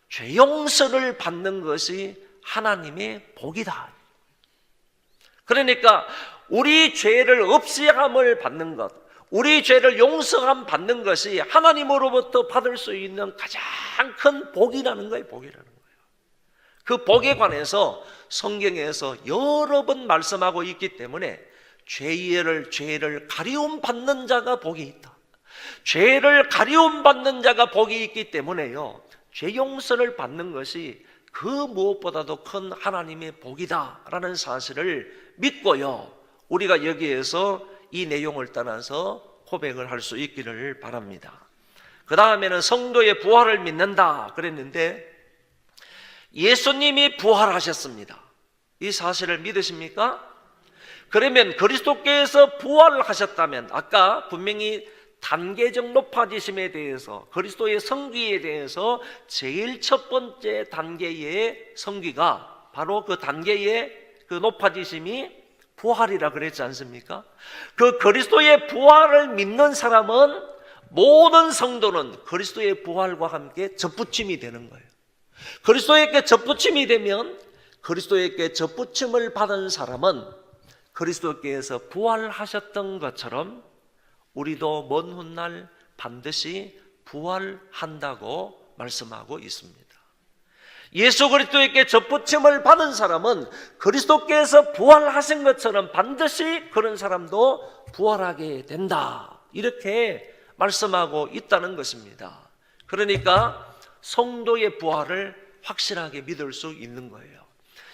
죄 용서를 받는 것이 하나님의 복이다. 그러니까 우리 죄를 없이함을 받는 것, 우리 죄를 용서함 받는 것이 하나님으로부터 받을 수 있는 가장 큰 복이라는 거예요. 복이라는 거예요. 그 복에 관해서 성경에서 여러 번 말씀하고 있기 때문에 죄를 가리움 받는 자가 복이 있다, 죄를 가리움 받는 자가 복이 있기 때문에요, 죄 용서를 받는 것이 그 무엇보다도 큰 하나님의 복이다라는 사실을 믿고요, 우리가 여기에서 이 내용을 따라서 고백을 할 수 있기를 바랍니다. 그 다음에는 성도의 부활을 믿는다 그랬는데, 예수님이 부활하셨습니다. 이 사실을 믿으십니까? 그러면 그리스도께서 부활하셨다면, 아까 분명히 단계적 높아지심에 대해서, 그리스도의 성기에 대해서 제일 첫 번째 단계의 성기가 바로 그 단계의 그 높아지심이 부활이라 그랬지 않습니까? 그 그리스도의 부활을 믿는 사람은, 모든 성도는 그리스도의 부활과 함께 접붙임이 되는 거예요. 그리스도에게 접붙임이 되면, 그리스도에게 접붙임을 받은 사람은 그리스도께서 부활하셨던 것처럼 우리도 먼 훗날 반드시 부활한다고 말씀하고 있습니다. 예수 그리스도에게 접붙임을 받은 사람은 그리스도께서 부활하신 것처럼 반드시 그런 사람도 부활하게 된다, 이렇게 말씀하고 있다는 것입니다. 그러니까 성도의 부활을 확실하게 믿을 수 있는 거예요.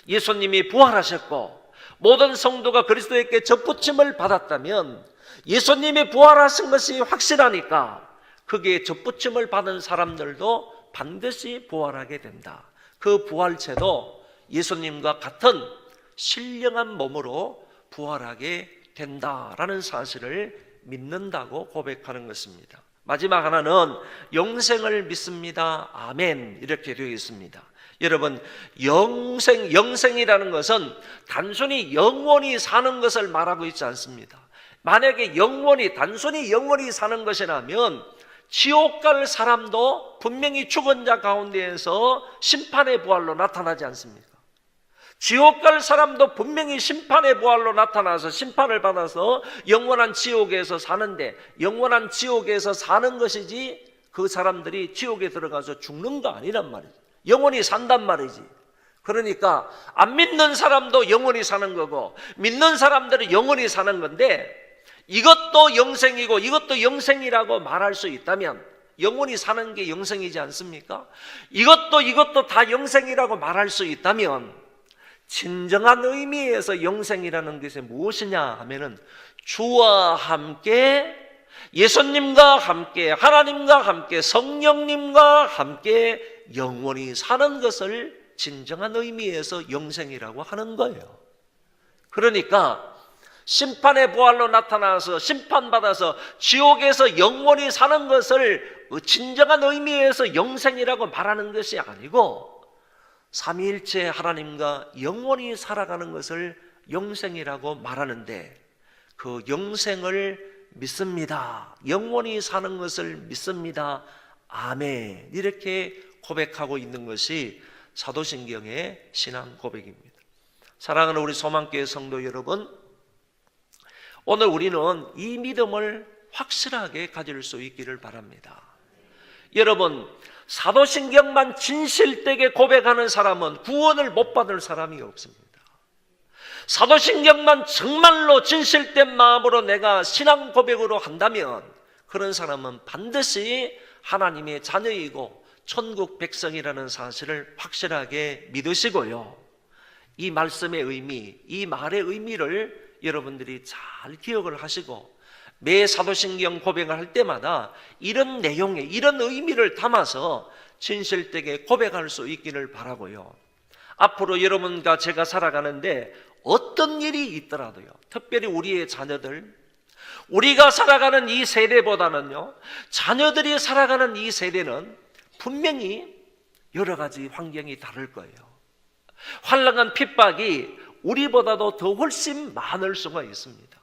예수님이 부활하셨고 모든 성도가 그리스도에게 접붙임을 받았다면, 예수님이 부활하신 것이 확실하니까 그게 접붙임을 받은 사람들도 반드시 부활하게 된다. 그 부활체도 예수님과 같은 신령한 몸으로 부활하게 된다라는 사실을 믿는다고 고백하는 것입니다. 마지막 하나는 영생을 믿습니다. 아멘, 이렇게 되어 있습니다. 여러분, 영생이라는 것은 단순히 영원히 사는 것을 말하고 있지 않습니다. 만약에 단순히 영원히 사는 것이라면 지옥 갈 사람도 분명히 죽은 자 가운데에서 심판의 부활로 나타나지 않습니까? 지옥 갈 사람도 분명히 심판의 부활로 나타나서 심판을 받아서 영원한 지옥에서 사는데, 영원한 지옥에서 사는 것이지 그 사람들이 지옥에 들어가서 죽는 거 아니란 말이지. 영원히 산단 말이지. 그러니까 안 믿는 사람도 영원히 사는 거고 믿는 사람들은 영원히 사는 건데, 이것도 영생이고 이것도 영생이라고 말할 수 있다면, 영원히 사는 게 영생이지 않습니까? 이것도 다 영생이라고 말할 수 있다면, 진정한 의미에서 영생이라는 것이 무엇이냐 하면은 주와 함께, 예수님과 함께, 하나님과 함께, 성령님과 함께 영원히 사는 것을 진정한 의미에서 영생이라고 하는 거예요. 그러니까 심판의 부활로 나타나서 심판받아서 지옥에서 영원히 사는 것을 진정한 의미에서 영생이라고 말하는 것이 아니고, 삼위일체 하나님과 영원히 살아가는 것을 영생이라고 말하는데, 그 영생을 믿습니다, 영원히 사는 것을 믿습니다, 아멘, 이렇게 고백하고 있는 것이 사도신경의 신앙 고백입니다. 사랑하는 우리 소망교회 성도 여러분, 오늘 우리는 이 믿음을 확실하게 가질 수 있기를 바랍니다. 여러분, 사도신경만 진실되게 고백하는 사람은 구원을 못 받을 사람이 없습니다. 사도신경만 정말로 진실된 마음으로 내가 신앙 고백으로 한다면 그런 사람은 반드시 하나님의 자녀이고 천국 백성이라는 사실을 확실하게 믿으시고요, 이 말씀의 의미, 이 말의 의미를 여러분들이 잘 기억을 하시고 매 사도신경 고백을 할 때마다 이런 내용에 이런 의미를 담아서 진실되게 고백할 수 있기를 바라고요. 앞으로 여러분과 제가 살아가는데 어떤 일이 있더라도요, 특별히 우리의 자녀들, 우리가 살아가는 이 세대보다는요, 자녀들이 살아가는 이 세대는 분명히 여러 가지 환경이 다를 거예요. 환란한 핍박이 우리보다도 더 훨씬 많을 수가 있습니다.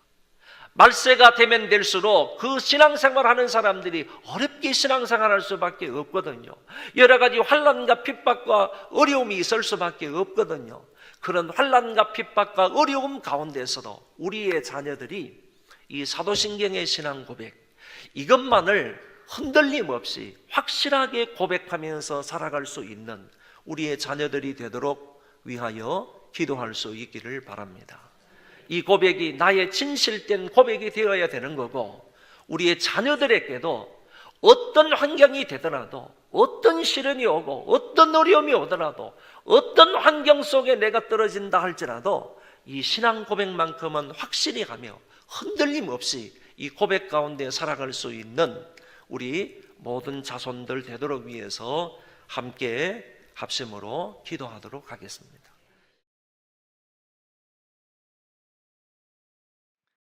말세가 되면 될수록 그 신앙생활하는 사람들이 어렵게 신앙생활할 수밖에 없거든요. 여러 가지 환난과 핍박과 어려움이 있을 수밖에 없거든요. 그런 환난과 핍박과 어려움 가운데서도 우리의 자녀들이 이 사도신경의 신앙 고백, 이것만을 흔들림 없이 확실하게 고백하면서 살아갈 수 있는 우리의 자녀들이 되도록 위하여 기도할 수 있기를 바랍니다. 이 고백이 나의 진실된 고백이 되어야 되는 거고, 우리의 자녀들에게도 어떤 환경이 되더라도, 어떤 시련이 오고 어떤 어려움이 오더라도, 어떤 환경 속에 내가 떨어진다 할지라도 이 신앙 고백만큼은 확실히 하며 흔들림 없이 이 고백 가운데 살아갈 수 있는 우리 모든 자손들 되도록 위해서 함께 합심으로 기도하도록 하겠습니다.